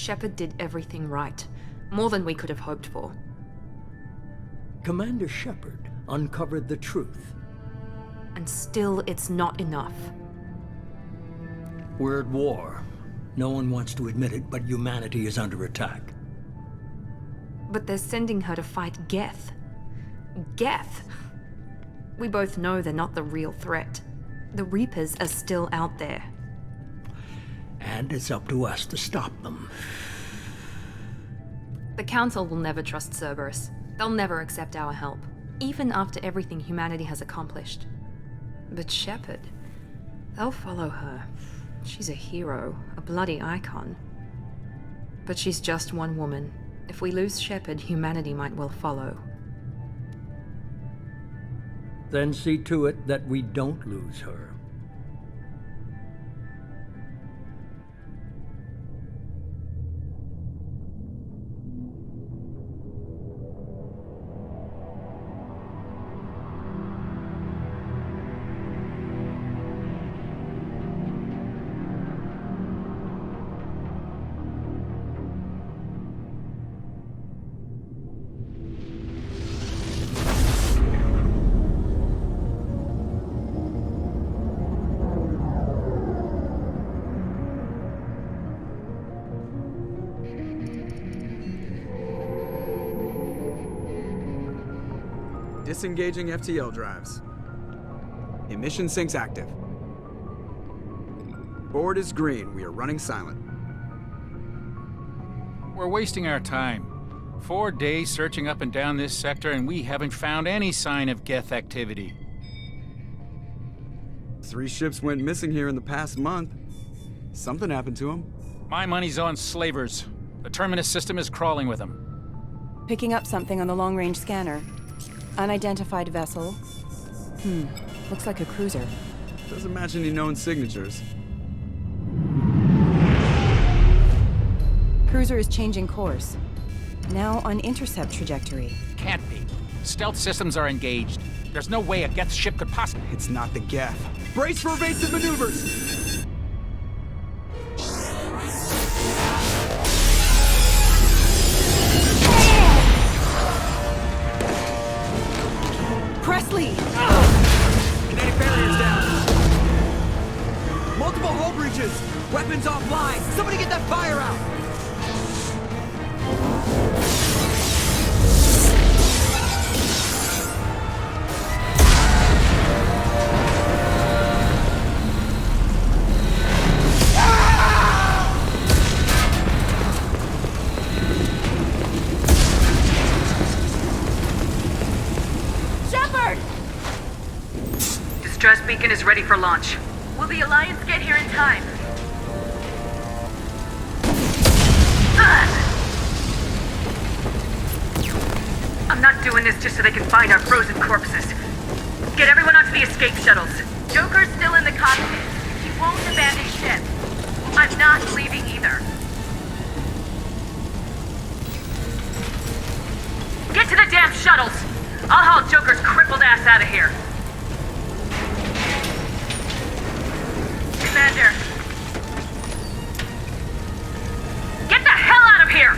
Shepard did everything right. More than we could have hoped for. Commander Shepard uncovered the truth. And still, it's not enough. We're at war. No one wants to admit it, but humanity is under attack. But they're sending her to fight Geth. Geth! We both know they're not the real threat. The Reapers are still out there. And it's up to us to stop them. The Council will never trust Cerberus. They'll never accept our help, even after everything humanity has accomplished. But Shepard, they'll follow her. She's a hero, a bloody icon. But she's just one woman. If we lose Shepard, humanity might well follow. Then see to it that we don't lose her. Disengaging FTL drives. Emission sinks active. Board is green. We are running silent. We're wasting our time. 4 days searching up and down this sector, and we haven't found any sign of Geth activity. 3 ships went missing here in the past month. Something happened to them. My money's on slavers. The Terminus system is crawling with them. Picking up something on the long-range scanner. Unidentified vessel. Looks like a cruiser. Doesn't match any known signatures. Cruiser is changing course. Now on intercept trajectory. Can't be. Stealth systems are engaged. There's no way a Geth ship could possibly... It's not the Geth. Brace for evasive maneuvers! Presley! Kinetic barriers down. Multiple hull breaches. Weapons offline. Somebody get that fire out. Distress beacon is ready for launch. Will the Alliance get here in time? I'm not doing this just so they can find our frozen corpses. Get everyone onto the escape shuttles. Joker's still in the cockpit. He won't abandon ship. I'm not leaving either. Get to the damn shuttles! I'll haul Joker's crippled ass out of here. Commander. Get the hell out of here!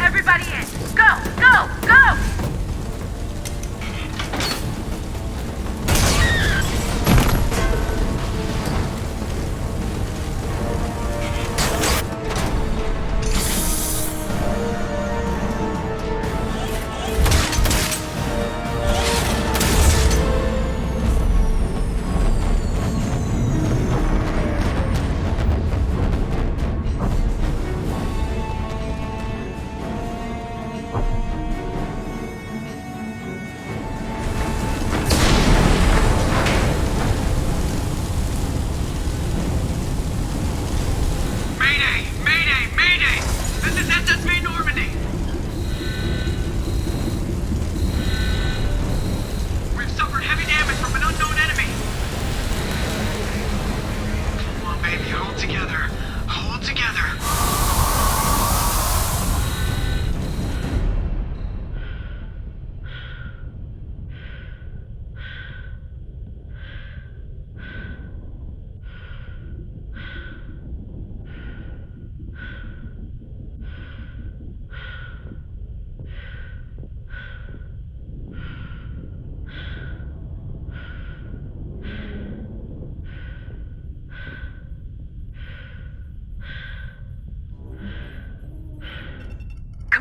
Everybody in! Go! Go! Go!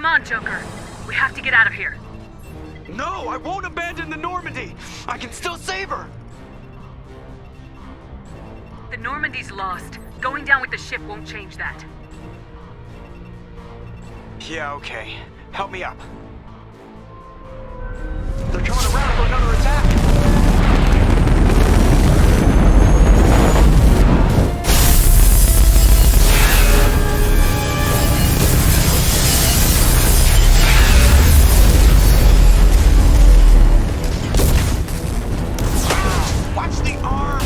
Come on, Joker. We have to get out of here. No, I won't abandon the Normandy! I can still save her! The Normandy's lost. Going down with the ship won't change that. Yeah, okay. Help me up. They're coming around for another attack! Watch the arm!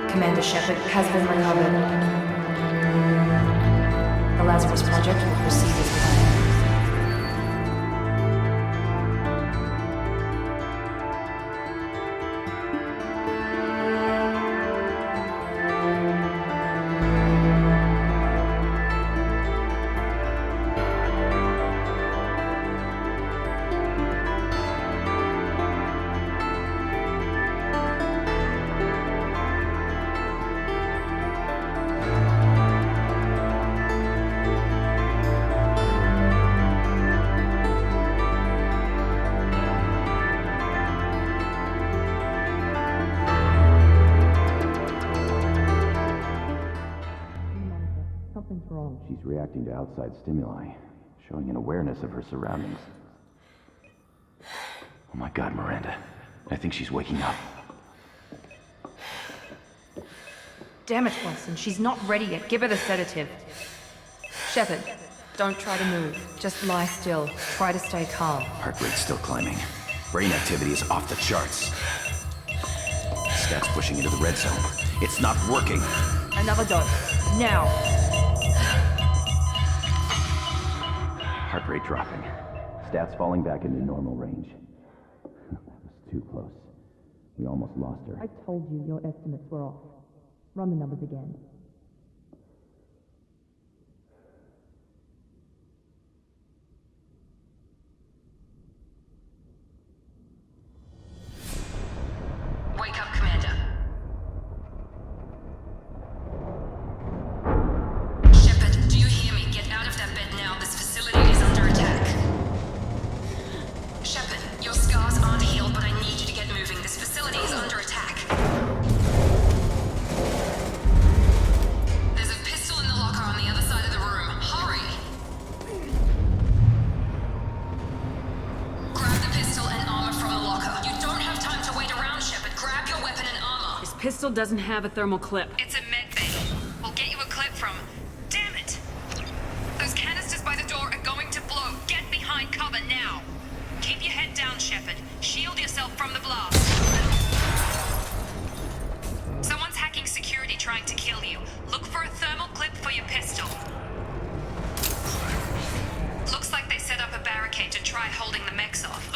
Commander Shepard has been recovered. The Lazarus Project will proceed as planned. She's reacting to outside stimuli, showing an awareness of her surroundings. Oh my God, Miranda. I think she's waking up. Damn it, Watson, she's not ready yet. Give her the sedative. Shepard, don't try to move. Just lie still. Try to stay calm. Heart rate's still climbing. Brain activity is off the charts. Stats pushing into the red zone. It's not working. Another dose. Now. Heart rate dropping. Stats falling back into normal range. That was too close. We almost lost her. I told you your estimates were off. Run the numbers again. Wake up, Commander. Shepard, do you hear me? Get out of that bed now. This facility is under attack. Shepard, your scars aren't healed, but I need you to get moving. This facility is under attack. There's a pistol in the locker on the other side of the room. Hurry! Grab the pistol and armor from the locker. You don't have time to wait around, Shepard. Grab your weapon and armor. This pistol doesn't have a thermal clip. It's a med bay. We'll get you a clip from... Damn it! Those canisters by the door are going to blow. Get behind cover now. Keep your head down, Shepard. Shield yourself from the blast. Someone's hacking security trying to kill you. Look for a thermal clip for your pistol. Looks like they set up a barricade to try holding the mechs off.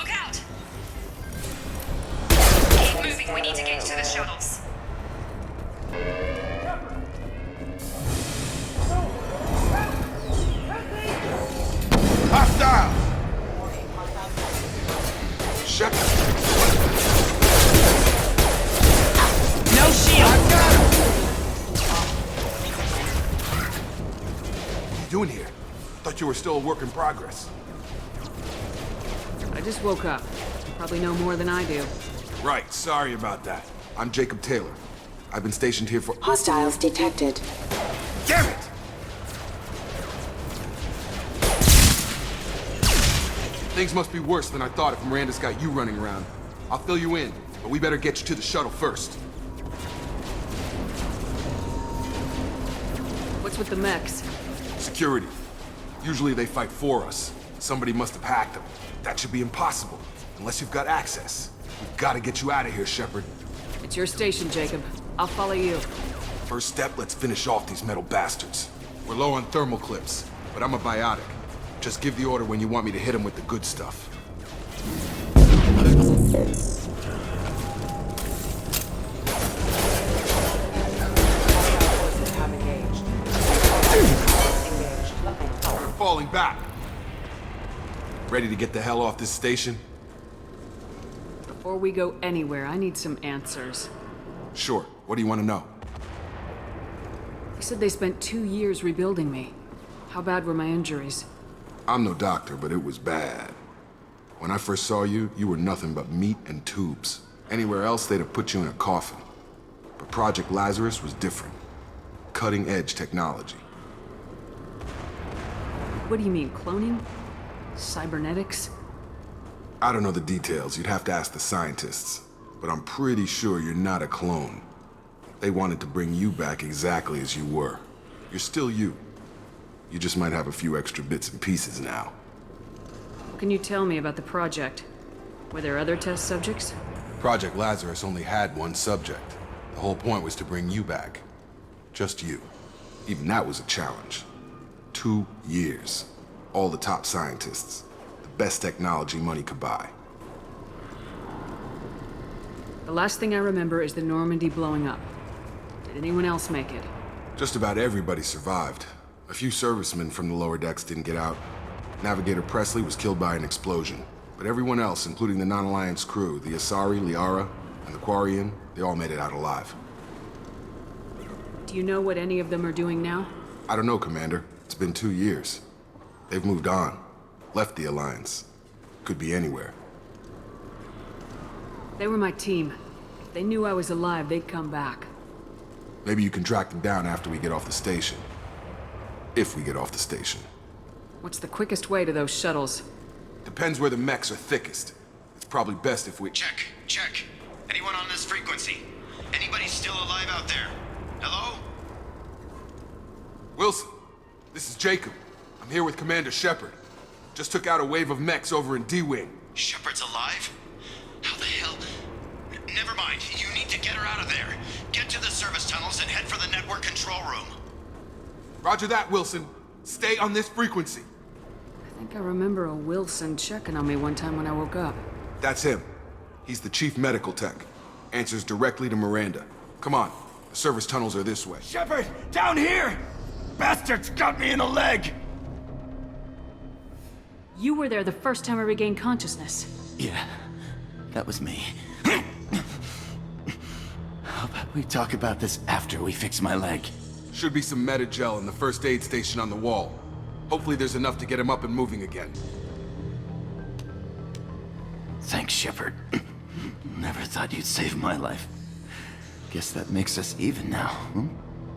We need to get to the shuttles. Hostile! Shepard! No shield! I got him! What are you doing here? Thought you were still a work in progress. I just woke up. You probably know more than I do. Right, sorry about that. I'm Jacob Taylor. I've been stationed here for— Hostiles detected. Damn it! Things must be worse than I thought if Miranda's got you running around. I'll fill you in, but we better get you to the shuttle first. What's with the mechs? Security. Usually they fight for us. Somebody must have hacked them. That should be impossible, unless you've got access. We've got to get you out of here, Shepard. It's your station, Jacob. I'll follow you. First step, let's finish off these metal bastards. We're low on thermal clips, but I'm a biotic. Just give the order when you want me to hit them with the good stuff. We're falling back. Ready to get the hell off this station? Before we go anywhere, I need some answers. Sure. What do you want to know? You said they spent 2 years rebuilding me. How bad were my injuries? I'm no doctor, but it was bad. When I first saw you, you were nothing but meat and tubes. Anywhere else, they'd have put you in a coffin. But Project Lazarus was different. Cutting-edge technology. What do you mean, cloning? Cybernetics? I don't know the details. You'd have to ask the scientists. But I'm pretty sure you're not a clone. They wanted to bring you back exactly as you were. You're still you. You just might have a few extra bits and pieces now. What can you tell me about the project? Were there other test subjects? Project Lazarus only had one subject. The whole point was to bring you back. Just you. Even that was a challenge. 2 years. All the top scientists. The best technology money could buy. The last thing I remember is the Normandy blowing up. Did anyone else make it? Just about everybody survived. A few servicemen from the lower decks didn't get out. Navigator Presley was killed by an explosion. But everyone else, including the non-Alliance crew, the Asari, Liara, and the Quarian, they all made it out alive. Do you know what any of them are doing now? I don't know, Commander. It's been 2 years. They've moved on. Left the Alliance. Could be anywhere. They were my team. If they knew I was alive, they'd come back. Maybe you can track them down after we get off the station. If we get off the station. What's the quickest way to those shuttles? Depends where the mechs are thickest. It's probably best if we— Check. Anyone on this frequency? Anybody still alive out there? Hello? Wilson, this is Jacob. I'm here with Commander Shepard. Just took out a wave of mechs over in D-Wing. Shepard's alive? How the hell? Never mind. You need to get her out of there. Get to the service tunnels and head for the network control room. Roger that, Wilson. Stay on this frequency. I think I remember a Wilson checking on me one time when I woke up. That's him. He's the chief medical tech. Answers directly to Miranda. Come on. The service tunnels are this way. Shepard! Down here! Bastards got me in the leg! You were there the first time I regained consciousness. Yeah, that was me. How about we talk about this after we fix my leg? Should be some meta-gel in the first aid station on the wall. Hopefully there's enough to get him up and moving again. Thanks, Shepard. Never thought you'd save my life. Guess that makes us even now, hmm?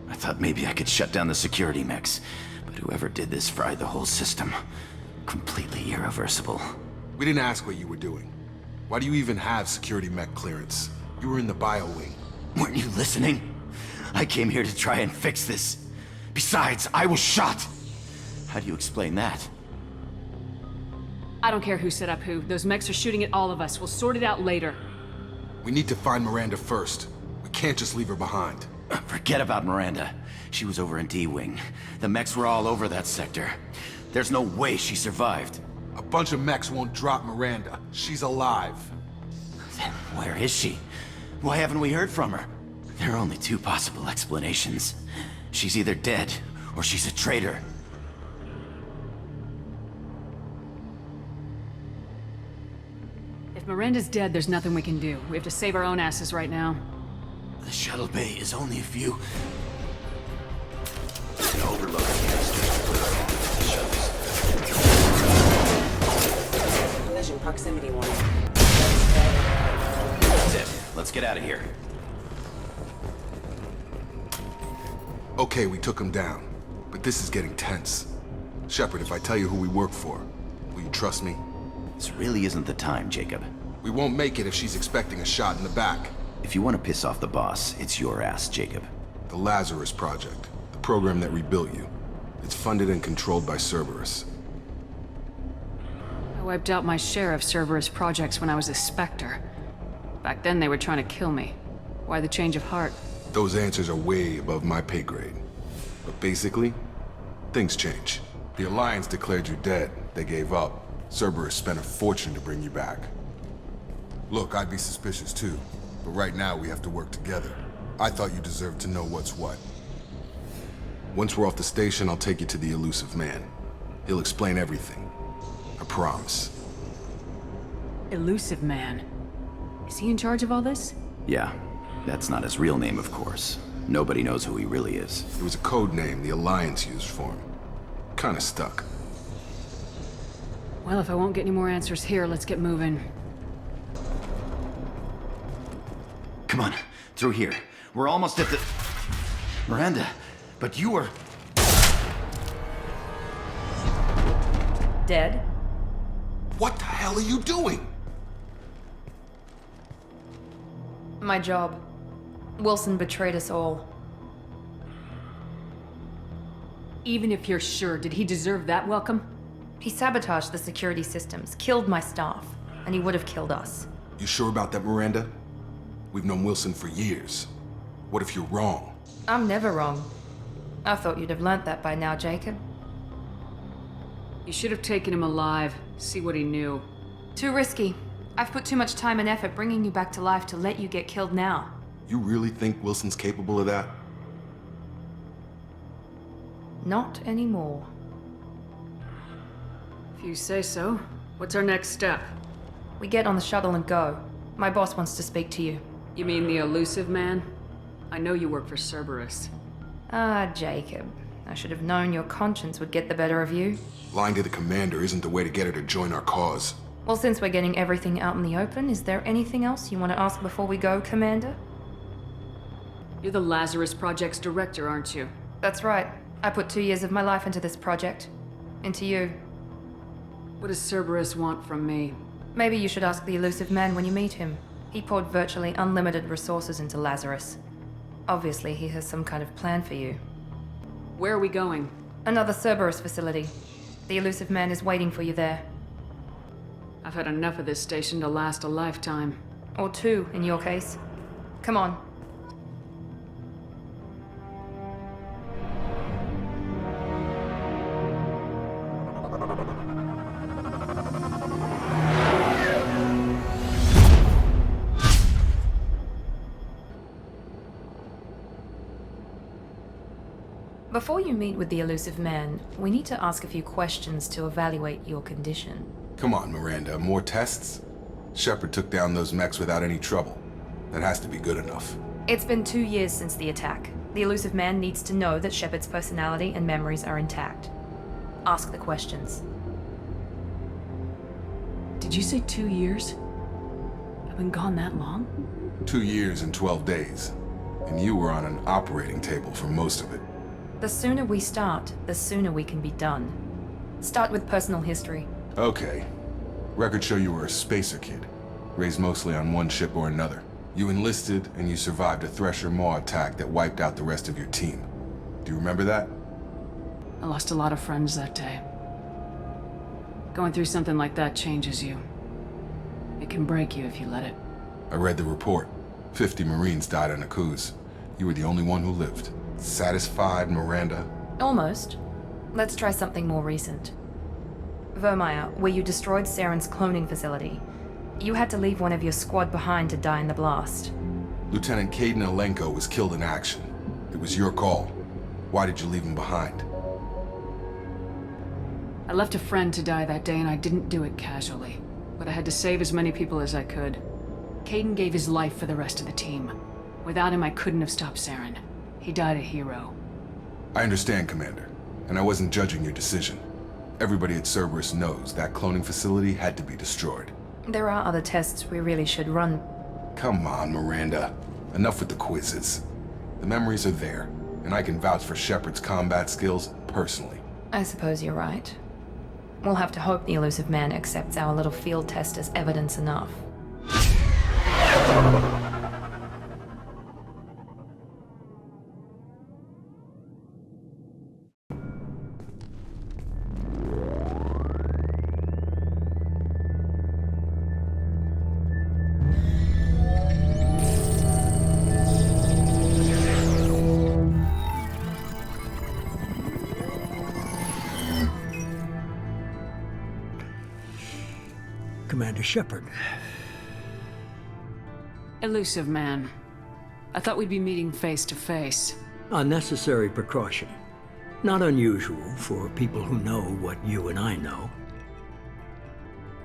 I thought maybe I could shut down the security mechs, but whoever did this fried the whole system. Completely irreversible. We didn't ask what you were doing. Why do you even have security mech clearance? You were in the bio wing. Weren't you listening? I came here to try and fix this. Besides, I was shot! How do you explain that? I don't care who set up who. Those mechs are shooting at all of us. We'll sort it out later. We need to find Miranda first. We can't just leave her behind. Forget about Miranda. She was over in D-Wing. The mechs were all over that sector. There's no way she survived. A bunch of mechs won't drop Miranda. She's alive. Then where is she? Why haven't we heard from her? There are only two possible explanations. She's either dead, or she's a traitor. If Miranda's dead, there's nothing we can do. We have to save our own asses right now. The shuttle bay is only a few... An overload of shuttles. Collision proximity warning. That's it. Let's get out of here. Okay, we took him down, but this is getting tense. Shepard, if I tell you who we work for, will you trust me? This really isn't the time, Jacob. We won't make it if she's expecting a shot in the back. If you want to piss off the boss, it's your ass, Jacob. The Lazarus Project, the program that rebuilt you. It's funded and controlled by Cerberus. I wiped out my share of Cerberus projects when I was a Spectre. Back then they were trying to kill me. Why the change of heart? Those answers are way above my pay grade. But basically, things change. The Alliance declared you dead. They gave up. Cerberus spent a fortune to bring you back. Look, I'd be suspicious too. But right now, we have to work together. I thought you deserved to know what's what. Once we're off the station, I'll take you to the elusive man. He'll explain everything. I promise. Elusive Man. Is he in charge of all this? Yeah, that's not his real name, of course. Nobody knows who he really is. It was a code name the Alliance used for him. Kinda stuck. Well, if I won't get any more answers here, let's get moving. Come on, through here. We're almost at the... Miranda, but you were... Dead? What the hell are you doing? My job. Wilson betrayed us all. Even if you're sure, did he deserve that welcome? He sabotaged the security systems, killed my staff, and he would have killed us. You sure about that, Miranda? We've known Wilson for years. What if you're wrong? I'm never wrong. I thought you'd have learnt that by now, Jacob. You should have taken him alive, see what he knew. Too risky. I've put too much time and effort bringing you back to life to let you get killed now. You really think Wilson's capable of that? Not anymore. If you say so. What's our next step? We get on the shuttle and go. My boss wants to speak to you. You mean the elusive man? I know you work for Cerberus. Ah, Jacob. I should have known your conscience would get the better of you. Lying to the commander isn't the way to get her to join our cause. Well, since we're getting everything out in the open, is there anything else you want to ask before we go, Commander? You're the Lazarus Project's director, aren't you? That's right. I put 2 years of my life into this project. Into you. What does Cerberus want from me? Maybe you should ask the elusive man when you meet him. He poured virtually unlimited resources into Lazarus. Obviously, he has some kind of plan for you. Where are we going? Another Cerberus facility. The elusive man is waiting for you there. I've had enough of this station to last a lifetime. Or 2, in your case. Come on. Before you meet with the elusive man, we need to ask a few questions to evaluate your condition. Come on, Miranda, more tests? Shepard took down those mechs without any trouble. That has to be good enough. It's been 2 years since the attack. The elusive man needs to know that Shepard's personality and memories are intact. Ask the questions. Did you say 2 years? I've been gone that long? 2 years and 12 days. And you were on an operating table for most of it. The sooner we start, the sooner we can be done. Start with personal history. Okay. Records show you were a spacer kid, raised mostly on one ship or another. You enlisted, and you survived a Thresher Maw attack that wiped out the rest of your team. Do you remember that? I lost a lot of friends that day. Going through something like that changes you. It can break you if you let it. I read the report. 50 Marines died on Akuz. You were the only one who lived. Satisfied, Miranda? Almost. Let's try something more recent. Vermeer, where you destroyed Saren's cloning facility. You had to leave one of your squad behind to die in the blast. Lieutenant Caden Alenko was killed in action. It was your call. Why did you leave him behind? I left a friend to die that day, and I didn't do it casually. But I had to save as many people as I could. Caden gave his life for the rest of the team. Without him, I couldn't have stopped Saren. He died a hero. I understand, Commander, and I wasn't judging your decision. Everybody at Cerberus knows that cloning facility had to be destroyed. There are other tests we really should run. Come on, Miranda. Enough with the quizzes. The memories are there, and I can vouch for Shepard's combat skills personally. I suppose you're right. We'll have to hope the elusive man accepts our little field test as evidence enough. Commander Shepard. Elusive man. I thought we'd be meeting face to face. A necessary precaution. Not unusual for people who know what you and I know.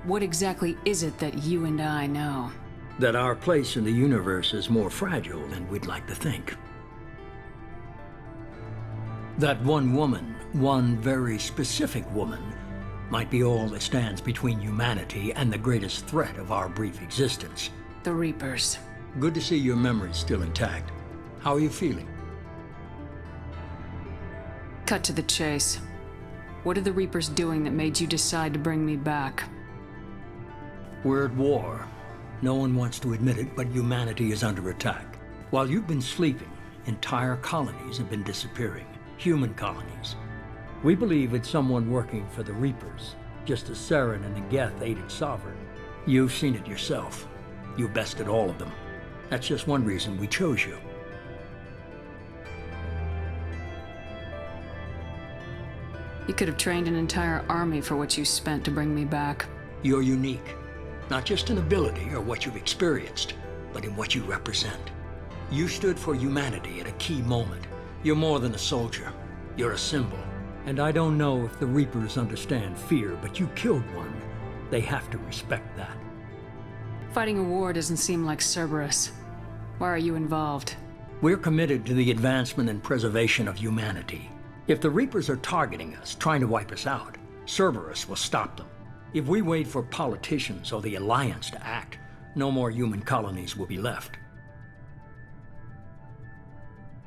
What exactly is it that you and I know? That our place in the universe is more fragile than we'd like to think. That one woman, one very specific woman, might be all that stands between humanity and the greatest threat of our brief existence. The Reapers. Good to see your memory's still intact. How are you feeling? Cut to the chase. What are the Reapers doing that made you decide to bring me back? We're at war. No one wants to admit it, but humanity is under attack. While you've been sleeping, entire colonies have been disappearing. Human colonies. We believe it's someone working for the Reapers, just as Saren and the Geth aided Sovereign. You've seen it yourself. You bested all of them. That's just one reason we chose you. You could have trained an entire army for what you spent to bring me back. You're unique. Not just in ability or what you've experienced, but in what you represent. You stood for humanity at a key moment. You're more than a soldier. You're a symbol. And I don't know if the Reapers understand fear, but you killed one. They have to respect that. Fighting a war doesn't seem like Cerberus. Why are you involved? We're committed to the advancement and preservation of humanity. If the Reapers are targeting us, trying to wipe us out, Cerberus will stop them. If we wait for politicians or the Alliance to act, no more human colonies will be left.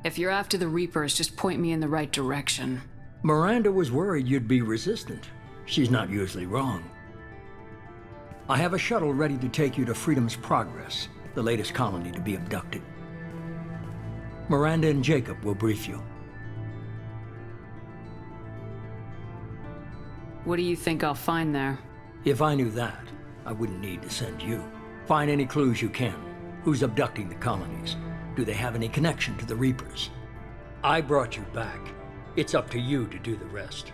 If you're after the Reapers, just point me in the right direction. Miranda was worried you'd be resistant. She's not usually wrong. I have a shuttle ready to take you to Freedom's Progress, the latest colony to be abducted. Miranda and Jacob will brief you. What do you think I'll find there? If I knew that, I wouldn't need to send you. Find any clues you can. Who's abducting the colonies? Do they have any connection to the Reapers? I brought you back. It's up to you to do the rest.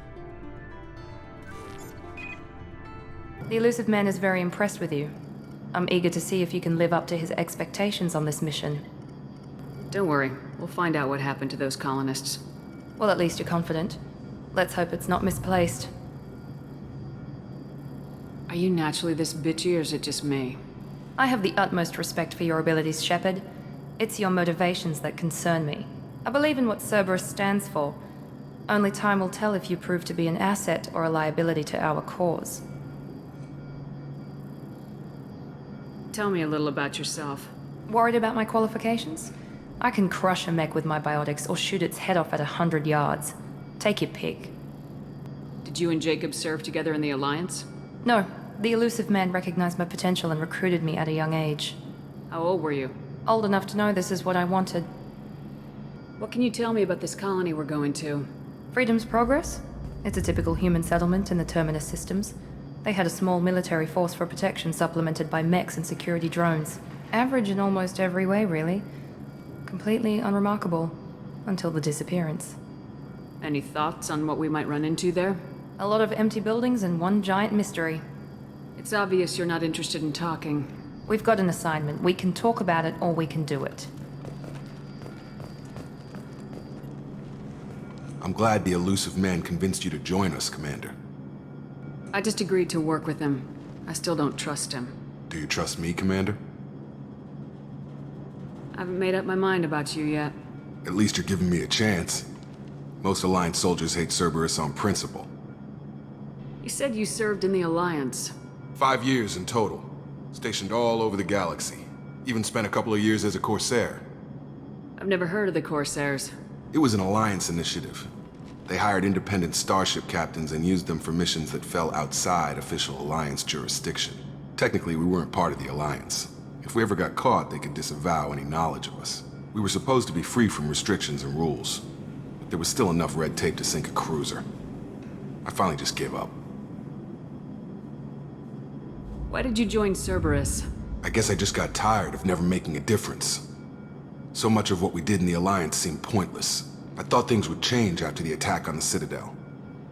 The elusive man is very impressed with you. I'm eager to see if you can live up to his expectations on this mission. Don't worry, we'll find out what happened to those colonists. Well, at least you're confident. Let's hope it's not misplaced. Are you naturally this bitchy, or is it just me? I have the utmost respect for your abilities, Shepard. It's your motivations that concern me. I believe in what Cerberus stands for. Only time will tell if you prove to be an asset or a liability to our cause. Tell me a little about yourself. Worried about my qualifications? I can crush a mech with my biotics or shoot its head off at 100 yards. Take your pick. Did you and Jacob serve together in the Alliance? No, the elusive man recognized my potential and recruited me at a young age. How old were you? Old enough to know this is what I wanted. What can you tell me about this colony we're going to? Freedom's Progress? It's a typical human settlement in the Terminus systems. They had a small military force for protection supplemented by mechs and security drones. Average in almost every way, really. Completely unremarkable. Until the disappearance. Any thoughts on what we might run into there? A lot of empty buildings and one giant mystery. It's obvious you're not interested in talking. We've got an assignment. We can talk about it or we can do it. I'm glad the elusive man convinced you to join us, Commander. I just agreed to work with him. I still don't trust him. Do you trust me, Commander? I haven't made up my mind about you yet. At least you're giving me a chance. Most Alliance soldiers hate Cerberus on principle. You said you served in the Alliance. 5 years in total. Stationed all over the galaxy. Even spent a couple of years as a Corsair. I've never heard of the Corsairs. It was an Alliance initiative. They hired independent starship captains and used them for missions that fell outside official Alliance jurisdiction. Technically, we weren't part of the Alliance. If we ever got caught, they could disavow any knowledge of us. We were supposed to be free from restrictions and rules, but there was still enough red tape to sink a cruiser. I finally just gave up. Why did you join Cerberus? I guess I just got tired of never making a difference. So much of what we did in the Alliance seemed pointless. I thought things would change after the attack on the Citadel.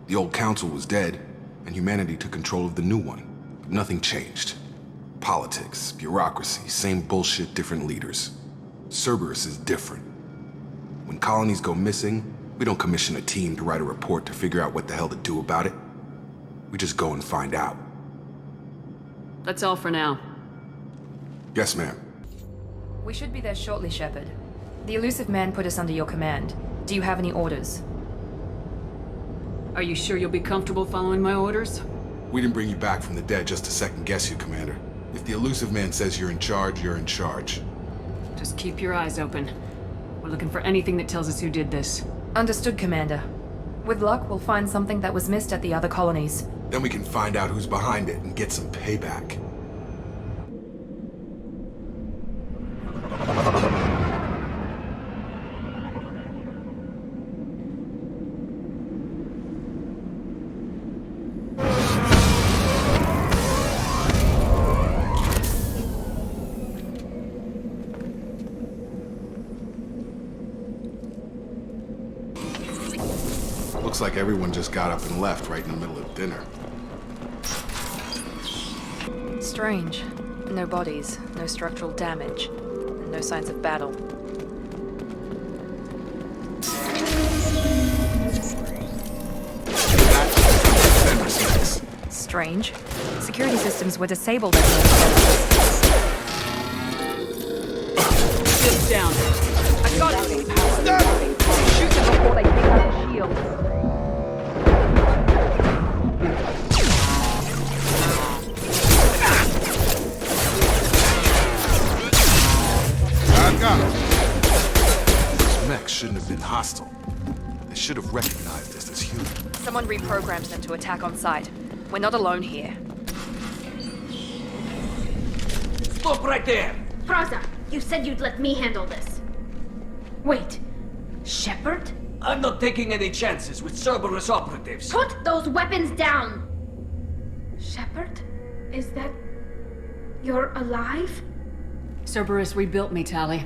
The old council was dead, and humanity took control of the new one. But nothing changed. Politics, bureaucracy, same bullshit, different leaders. Cerberus is different. When colonies go missing, we don't commission a team to write a report to figure out what the hell to do about it. We just go and find out. That's all for now. Yes, ma'am. We should be there shortly, Shepard. The elusive man put us under your command. Do you have any orders? Are you sure you'll be comfortable following my orders? We didn't bring you back from the dead just to second guess you, Commander. If the elusive man says you're in charge, you're in charge. Just keep your eyes open. We're looking for anything that tells us who did this. Understood, Commander. With luck, we'll find something that was missed at the other colonies. Then we can find out who's behind it and get some payback. Looks like everyone just got up and left right in the middle of dinner. Strange. No bodies, no structural damage, and no signs of battle. Strange. Security systems were disabled at Sit down. I got it. Shoot them before they take out the shield. I've got him. Those mechs shouldn't have been hostile. They should have recognized us as human. Someone reprogrammed them to attack on sight. We're not alone here. Stop right there! Praza, you said you'd let me handle this. Wait, Shepard? I'm not taking any chances with Cerberus operatives. Put those weapons down! Shepard? Is that... you're alive? Cerberus rebuilt me, Tali.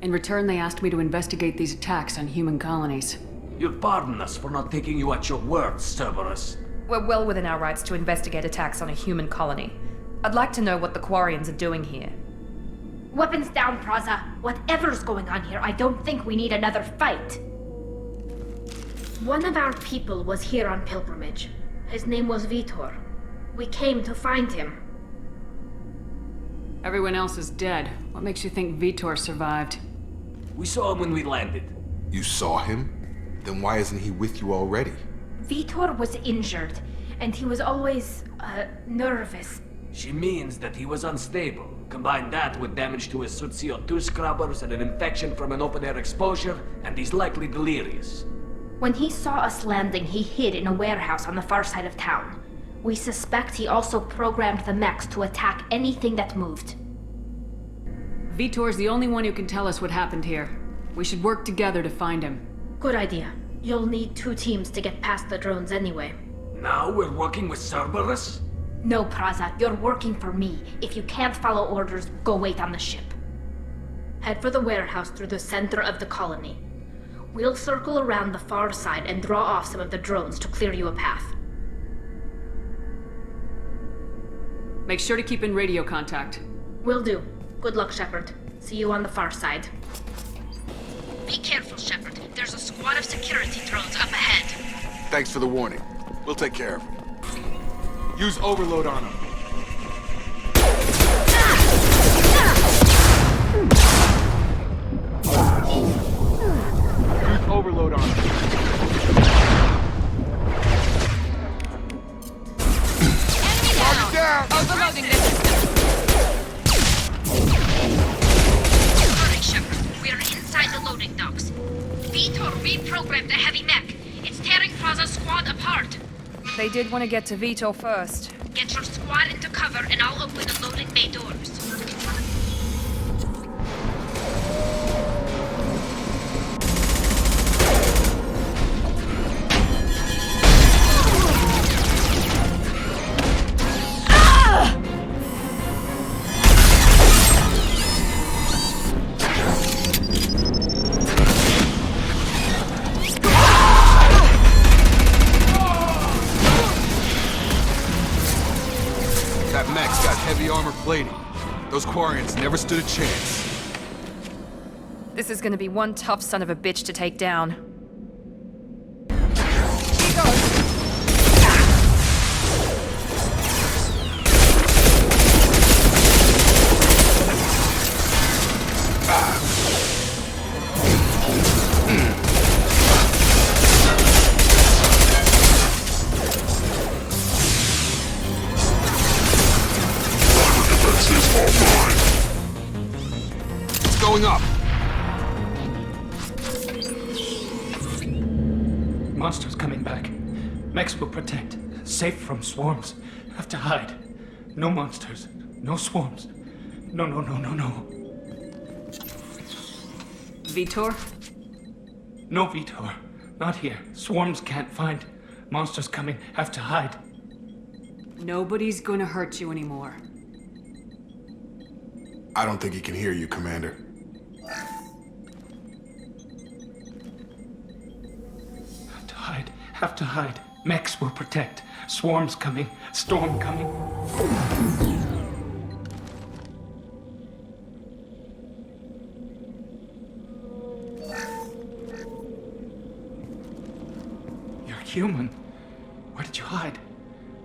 In return, they asked me to investigate these attacks on human colonies. You'll pardon us for not taking you at your word, Cerberus. We're well within our rights to investigate attacks on a human colony. I'd like to know what the Quarians are doing here. Weapons down, Praza. Whatever's going on here, I don't think we need another fight. One of our people was here on pilgrimage. His name was Vitor. We came to find him. Everyone else is dead. What makes you think Vitor survived? We saw him when we landed. You saw him? Then why isn't he with you already? Vitor was injured, and he was always, nervous. She means that he was unstable. Combine that with damage to his suit CO2 scrubbers and an infection from an open-air exposure, and he's likely delirious. When he saw us landing, he hid in a warehouse on the far side of town. We suspect he also programmed the mechs to attack anything that moved. Vitor's the only one who can tell us what happened here. We should work together to find him. Good idea. You'll need 2 teams to get past the drones anyway. Now we're working with Cerberus? No, Praza, you're working for me. If you can't follow orders, go wait on the ship. Head for the warehouse through the center of the colony. We'll circle around the far side and draw off some of the drones to clear you a path. Make sure to keep in radio contact. Will do. Good luck, Shepard. See you on the far side. Be careful, Shepard. There's a squad of security drones up ahead. Thanks for the warning. We'll take care of him. Use overload on him. Use overload on him. Enemy down! Overloading the system. Alright, Shepard. We are inside the loading docks. Vitor reprogrammed the heavy mech. It's tearing Praza's squad apart. They did want to get to Vito first. Get your squad into cover and I'll open the loading bay doors. That mech's got heavy armor plating. Those Quarians never stood a chance. This is gonna be one tough son of a bitch to take down. It's going up. Monsters coming back. Mechs will protect. Safe from swarms. Have to hide. No monsters. No swarms. No. Vitor? No, Vitor. Not here. Swarms can't find. Monsters coming. Have to hide. Nobody's gonna hurt you anymore. I don't think he can hear you, Commander. Have to hide. Mechs will protect. Swarms coming. Storm coming. You're human. Where did you hide?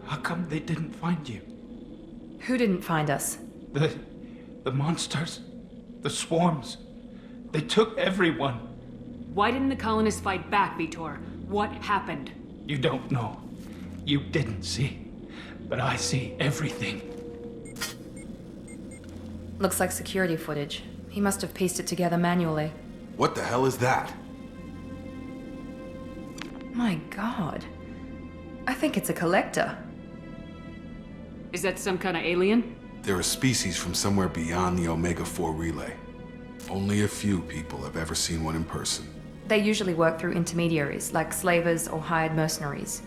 How come they didn't find you? Who didn't find us? The monsters. The swarms. They took everyone. Why didn't the colonists fight back, Vitor? What happened? You don't know. You didn't see. But I see everything. Looks like security footage. He must have pieced it together manually. What the hell is that? My god. I think it's a collector. Is that some kind of alien? They're a species from somewhere beyond the Omega-4 relay. Only a few people have ever seen one in person. They usually work through intermediaries, like slavers or hired mercenaries.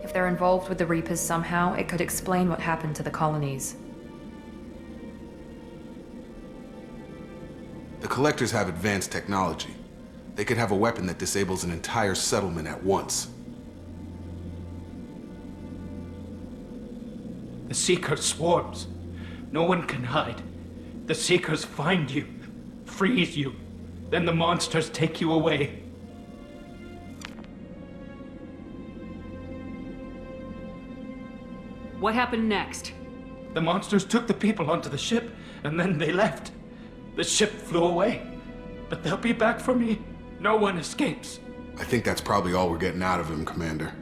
If they're involved with the Reapers somehow, it could explain what happened to the colonies. The Collectors have advanced technology. They could have a weapon that disables an entire settlement at once. The Seeker swarms. No one can hide. The Seekers find you, freeze you, then the monsters take you away. What happened next? The monsters took the people onto the ship, and then they left. The ship flew away. But they'll be back for me. No one escapes. I think that's probably all we're getting out of him, Commander.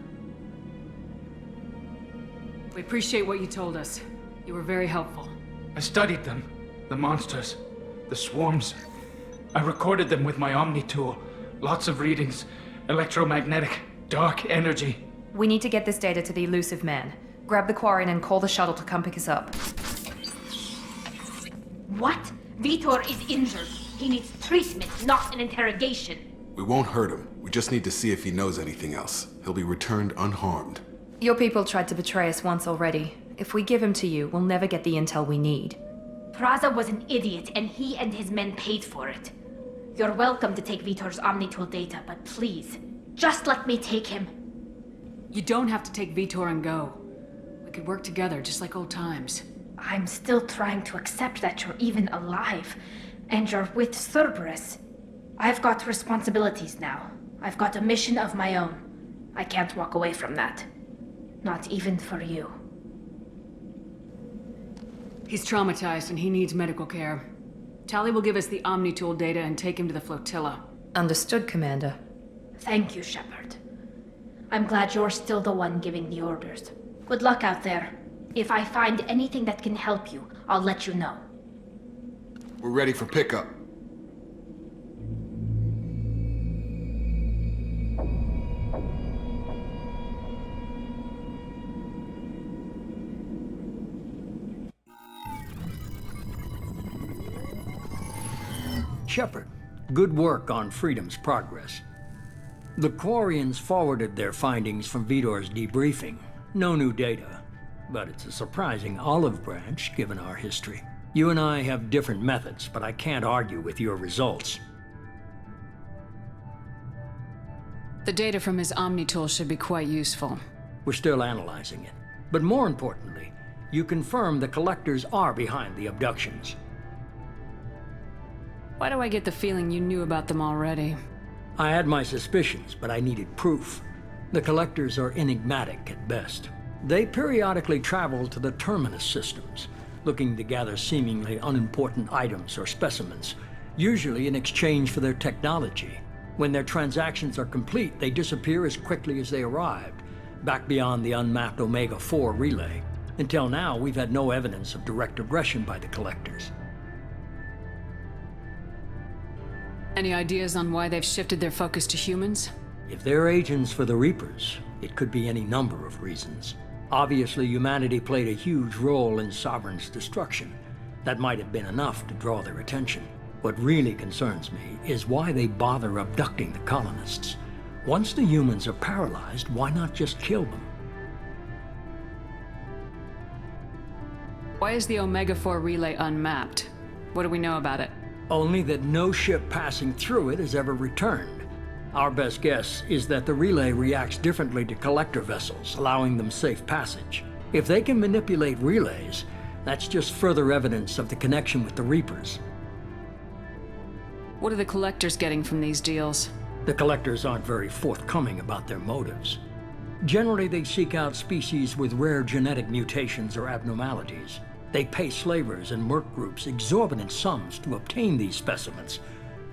We appreciate what you told us. You were very helpful. I studied them. The monsters. The swarms. I recorded them with my Omni tool. Lots of readings. Electromagnetic. Dark energy. We need to get this data to the elusive man. Grab the Quarian and call the shuttle to come pick us up. What? Vitor is injured. He needs treatment, not an interrogation. We won't hurt him. We just need to see if he knows anything else. He'll be returned unharmed. Your people tried to betray us once already. If we give him to you, we'll never get the intel we need. Praza was an idiot, and he and his men paid for it. You're welcome to take Vitor's Omnitool data, but please, just let me take him. You don't have to take Vitor and go. We could work together, just like old times. I'm still trying to accept that you're even alive, and you're with Cerberus. I've got responsibilities now. I've got a mission of my own. I can't walk away from that. Not even for you. He's traumatized and he needs medical care. Tali will give us the Omni-Tool data and take him to the flotilla. Understood, Commander. Thank you, Shepard. I'm glad you're still the one giving the orders. Good luck out there. If I find anything that can help you, I'll let you know. We're ready for pickup. Shepard, good work on Freedom's progress. The Quarians forwarded their findings from Vidor's debriefing. No new data, but it's a surprising olive branch given our history. You and I have different methods, but I can't argue with your results. The data from his Omni-Tool should be quite useful. We're still analyzing it. But more importantly, you confirm the Collectors are behind the abductions. Why do I get the feeling you knew about them already? I had my suspicions, but I needed proof. The Collectors are enigmatic at best. They periodically travel to the Terminus systems, looking to gather seemingly unimportant items or specimens, usually in exchange for their technology. When their transactions are complete, they disappear as quickly as they arrived, back beyond the unmapped Omega-4 relay. Until now, we've had no evidence of direct aggression by the Collectors. Any ideas on why they've shifted their focus to humans? If they're agents for the Reapers, it could be any number of reasons. Obviously, humanity played a huge role in Sovereign's destruction. That might have been enough to draw their attention. What really concerns me is why they bother abducting the colonists. Once the humans are paralyzed, why not just kill them? Why is the Omega-4 relay unmapped? What do we know about it? Only that no ship passing through it has ever returned. Our best guess is that the relay reacts differently to collector vessels, allowing them safe passage. If they can manipulate relays, that's just further evidence of the connection with the Reapers. What are the Collectors getting from these deals? The Collectors aren't very forthcoming about their motives. Generally, they seek out species with rare genetic mutations or abnormalities. They pay slavers and merc groups exorbitant sums to obtain these specimens,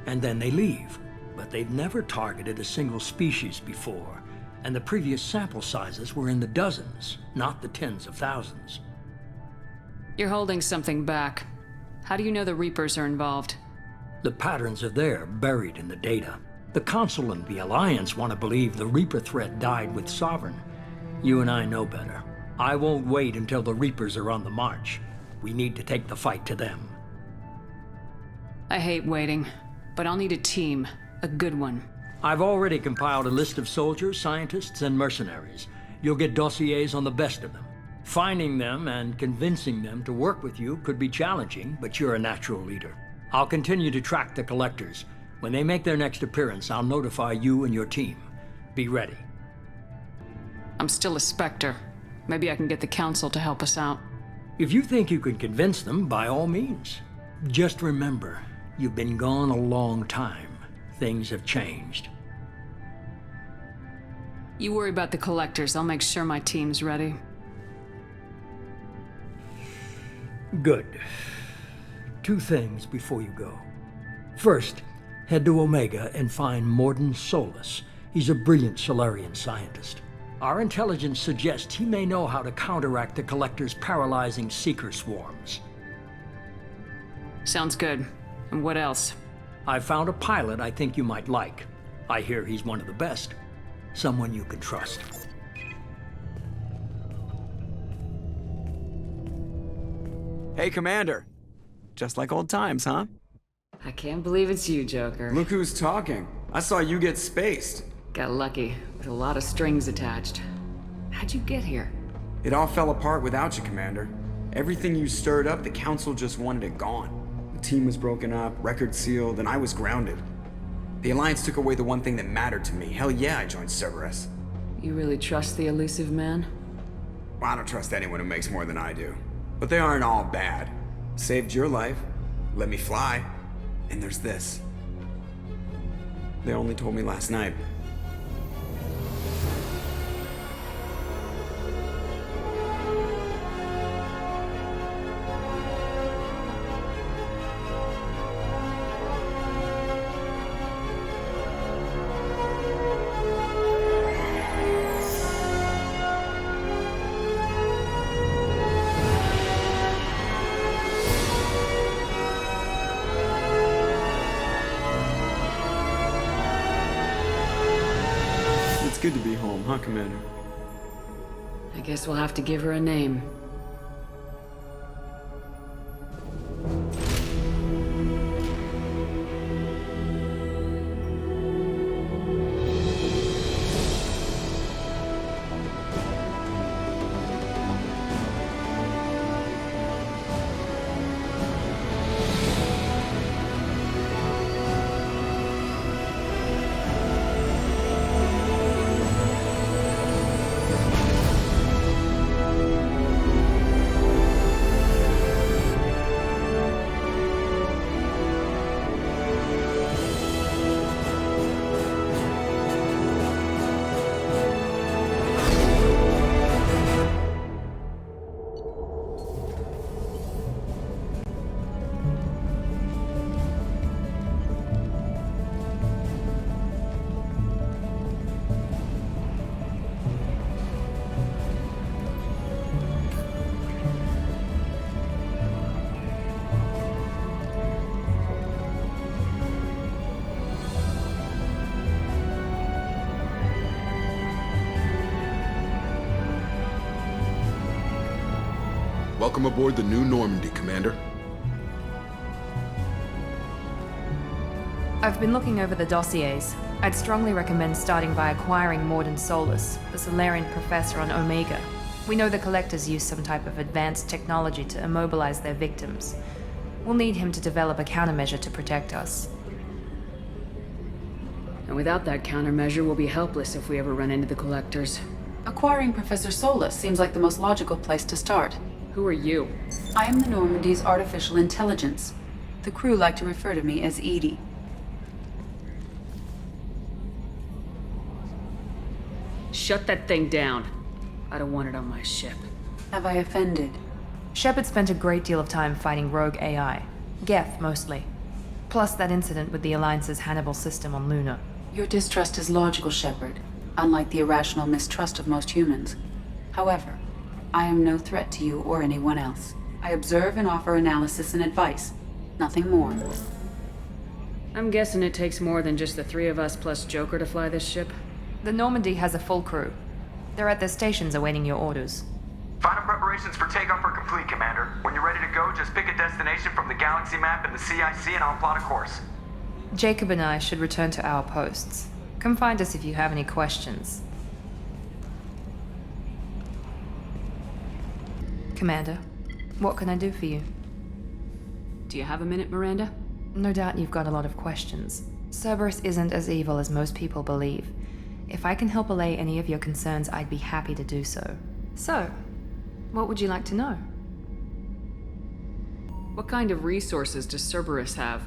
and then they leave. But they've never targeted a single species before, and the previous sample sizes were in the dozens, not the tens of thousands. You're holding something back. How do you know the Reapers are involved? The patterns are there, buried in the data. The Council and the Alliance want to believe the Reaper threat died with Sovereign. You and I know better. I won't wait until the Reapers are on the march. We need to take the fight to them. I hate waiting, but I'll need a team. A good one. I've already compiled a list of soldiers, scientists, and mercenaries. You'll get dossiers on the best of them. Finding them and convincing them to work with you could be challenging, but you're a natural leader. I'll continue to track the Collectors. When they make their next appearance, I'll notify you and your team. Be ready. I'm still a Spectre. Maybe I can get the Council to help us out. If you think you can convince them, by all means. Just remember, you've been gone a long time. Things have changed. You worry about the Collectors. I'll make sure my team's ready. Good. 2 things before you go. First, head to Omega and find Morden Solus. He's a brilliant Solarian scientist. Our intelligence suggests he may know how to counteract the Collectors' paralyzing Seeker swarms. Sounds good. And what else? I've found a pilot I think you might like. I hear he's one of the best. Someone you can trust. Hey, Commander. Just like old times, huh? I can't believe it's you, Joker. Look who's talking. I saw you get spaced. Got lucky, with a lot of strings attached. How'd you get here? It all fell apart without you, Commander. Everything you stirred up, the Council just wanted it gone. The team was broken up, record sealed, and I was grounded. The Alliance took away the one thing that mattered to me. Hell yeah, I joined Cerberus. You really trust the elusive man? Well, I don't trust anyone who makes more than I do. But they aren't all bad. Saved your life, let me fly, and there's this. They only told me last night. home, huh, Commander? I guess we'll have to give her a name. Welcome aboard the New Normandy, Commander. I've been looking over the dossiers. I'd strongly recommend starting by acquiring Morden Solus, the Solarian professor on Omega. We know the Collectors use some type of advanced technology to immobilize their victims. We'll need him to develop a countermeasure to protect us. And without that countermeasure, we'll be helpless if we ever run into the Collectors. Acquiring Professor Solus seems like the most logical place to start. Who are you? I am the Normandy's artificial intelligence. The crew like to refer to me as Edie. Shut that thing down. I don't want it on my ship. Have I offended? Shepard spent a great deal of time fighting rogue AI. Geth, mostly. Plus that incident with the Alliance's Hannibal system on Luna. Your distrust is logical, Shepard, unlike the irrational mistrust of most humans. However, I am no threat to you or anyone else. I observe and offer analysis and advice. Nothing more. I'm guessing it takes more than just the three of us plus Joker to fly this ship? The Normandy has a full crew. They're at their stations awaiting your orders. Final preparations for takeoff are complete, Commander. When you're ready to go, just pick a destination from the galaxy map and the CIC and I'll plot a course. Jacob and I should return to our posts. Come find us if you have any questions. Commander, what can I do for you? Do you have a minute, Miranda? No doubt you've got a lot of questions. Cerberus isn't as evil as most people believe. If I can help allay any of your concerns, I'd be happy to do so. So, what would you like to know? What kind of resources does Cerberus have?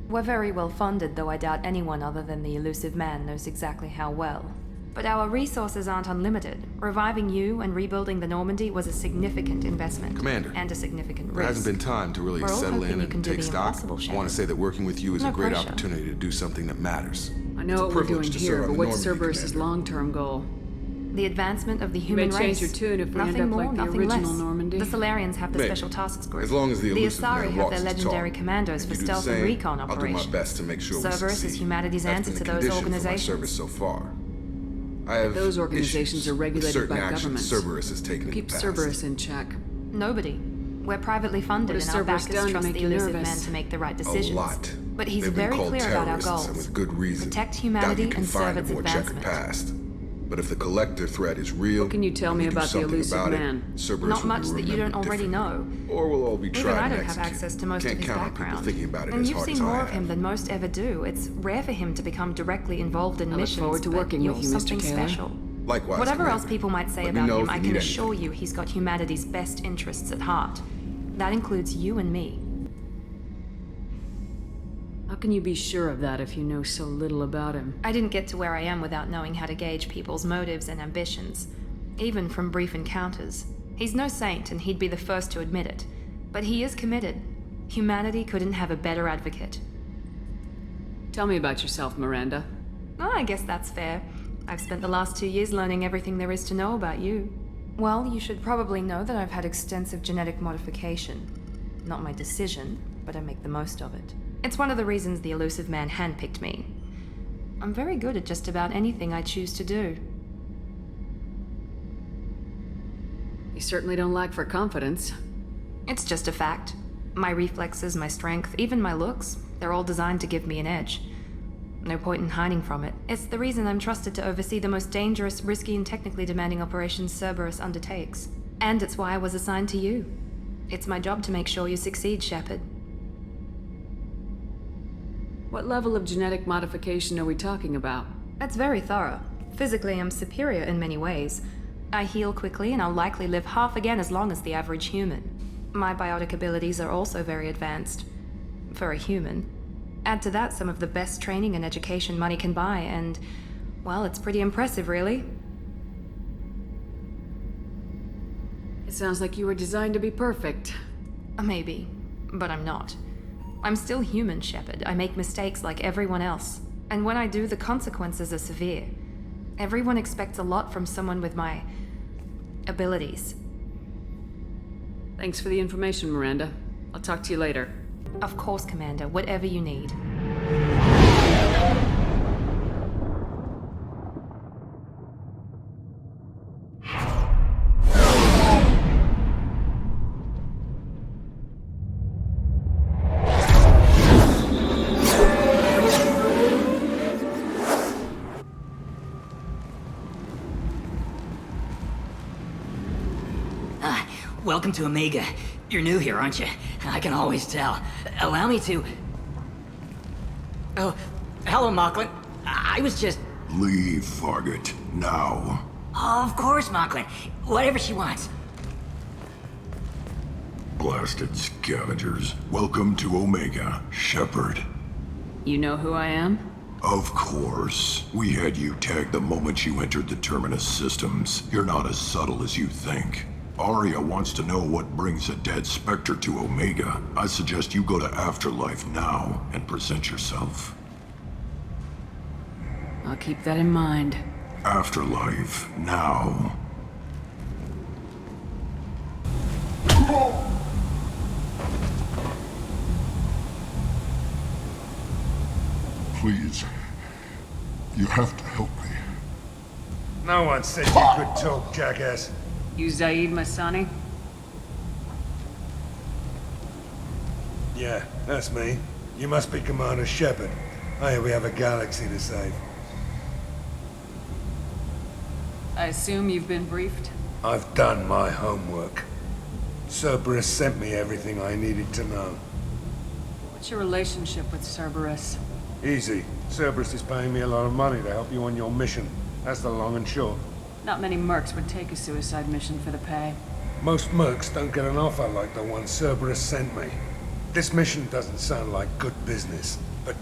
We're very well funded, though I doubt anyone other than the elusive man knows exactly how well. But our resources aren't unlimited. Reviving you and rebuilding the Normandy was a significant investment. Commander, and a significant risk. There hasn't been time to really settle in and take stock. I want to say that working with you is a great opportunity to do something that matters. I know what we're doing here, but what's Cerberus's long-term goal? The advancement of the human race. You may change your tune if we nothing end up more, like the nothing original less. Normandy. The Solarians have the Maybe. special tasks group. As long as the elusive Asari man have walks their his legendary talk. commandos If for you do the stealth and same, recon I'll do operations. my best to make sure we Cerberus succeed. is humanity's That's answer been to the those condition for my organizations. service so far. I have Those organizations issues are regulated with certain by actions governments. Cerberus has taken in Keep the past. Cerberus in check. Nobody. We're privately funded, What has and our Cerberus backers done to trust make the you elusive nervous? man to make the right decisions. A lot. But he's They've been very called clear about our terrorists, goals. and with good reason. Protect Doubt humanity you can and find serve a its more checkered advancement. past. But if the collector threat is real, What can you tell and me we do about the something elusive about man? It, Cerberus Not will much be that you don't remembered already know. differently. Or we'll all be Even tried I and don't have executed. access to most Can't of his count on people background. thinking about it And as you've hard seen as I more of have. him than most ever do. It's rare for him to become directly involved in I look missions. forward to but working you're with you, Mr. something Taylor. special. Likewise, Whatever else Commander. people might say Let me about know him, if I you can need assure anything. you he's got humanity's best interests at heart. That includes you and me. How can you be sure of that if you know so little about him? I didn't get to where I am without knowing how to gauge people's motives and ambitions, even from brief encounters. He's no saint, and he'd be the first to admit it. But he is committed. Humanity couldn't have a better advocate. Tell me about yourself, Miranda. Oh, I guess that's fair. I've spent the last 2 years learning everything there is to know about you. Well, you should probably know that I've had extensive genetic modification. Not my decision, but I make the most of it. It's one of the reasons the elusive man handpicked me. I'm very good at just about anything I choose to do. You certainly don't lack for confidence. It's just a fact. My reflexes, my strength, even my looks, they're all designed to give me an edge. No point in hiding from it. It's the reason I'm trusted to oversee the most dangerous, risky, and technically demanding operations Cerberus undertakes. And it's why I was assigned to you. It's my job to make sure you succeed, Shepard. What level of genetic modification are we talking about? That's very thorough. Physically, I'm superior in many ways. I heal quickly, and I'll likely live half again as long as the average human. My biotic abilities are also very advanced. For a human. Add to that some of the best training and education money can buy, and, well, it's pretty impressive, really. It sounds like you were designed to be perfect. Maybe, but I'm not. I'm still human, Shepard. I make mistakes like everyone else. And when I do, the consequences are severe. Everyone expects a lot from someone with my abilities. Thanks for the information, Miranda. I'll talk to you later. Of course, Commander. Whatever you need. Welcome to Omega. You're new here, aren't you? I can always tell. Allow me to... Oh, hello, Mocklin. I was just... Leave, Fargate. Now. Oh, of course, Mocklin. Whatever she wants. Blasted scavengers. Welcome to Omega, Shepard. You know who I am? Of course. We had you tagged the moment you entered the Terminus systems. You're not as subtle as you think. Arya wants to know what brings a dead Spectre to Omega. I suggest you go to Afterlife now and present yourself. I'll keep that in mind. Afterlife now. Please. You have to help me. No one said you could talk, jackass. You Zaid Masani? Yeah, that's me. You must be Commander Shepard. Hey, we have a galaxy to save. I assume you've been briefed? I've done my homework. Cerberus sent me everything I needed to know. What's your relationship with Cerberus? Easy. Cerberus is paying me a lot of money to help you on your mission. That's the long and short. Not many mercs would take a suicide mission for the pay. Most mercs don't get an offer like the one Cerberus sent me. This mission doesn't sound like good business, but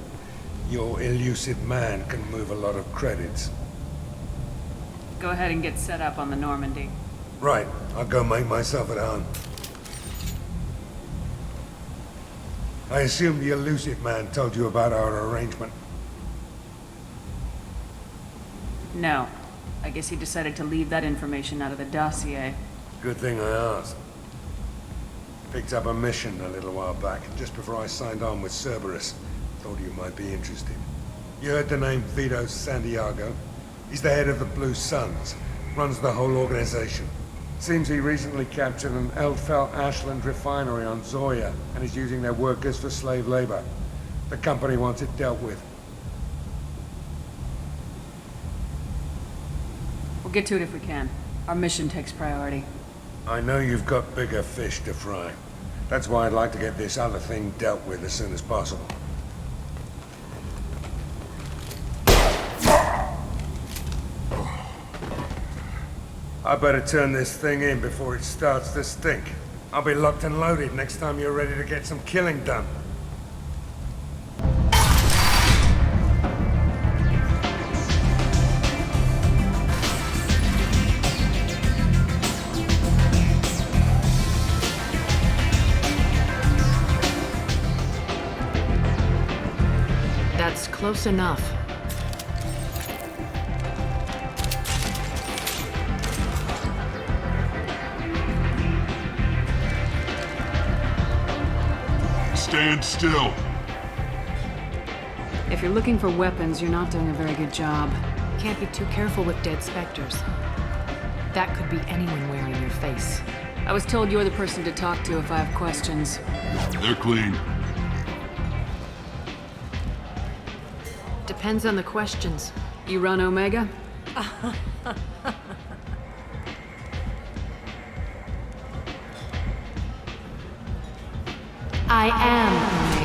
your elusive man can move a lot of credits. Go ahead and get set up on the Normandy. Right, I'll go make myself at home. I assume the elusive man told you about our arrangement. No. I guess he decided to leave that information out of the dossier. Good thing I asked. Picked up a mission a little while back, just before I signed on with Cerberus. Thought you might be interested. You heard the name Vito Santiago? He's the head of the Blue Suns. Runs the whole organization. Seems he recently captured an Eldfell Ashland refinery on Zoya, and is using their workers for slave labor. The company wants it dealt with. We'll get to it if we can. Our mission takes priority. I know you've got bigger fish to fry. That's why I'd like to get this other thing dealt with as soon as possible. I better turn this thing in before it starts to stink. I'll be locked and loaded next time you're ready to get some killing done. That's close enough. Stand still. If you're looking for weapons, you're not doing a very good job. Can't be too careful with dead specters. That could be anyone wearing your face. I was told you're the person to talk to if I have questions. They're clean. Depends on the questions. You run Omega? I am Omega.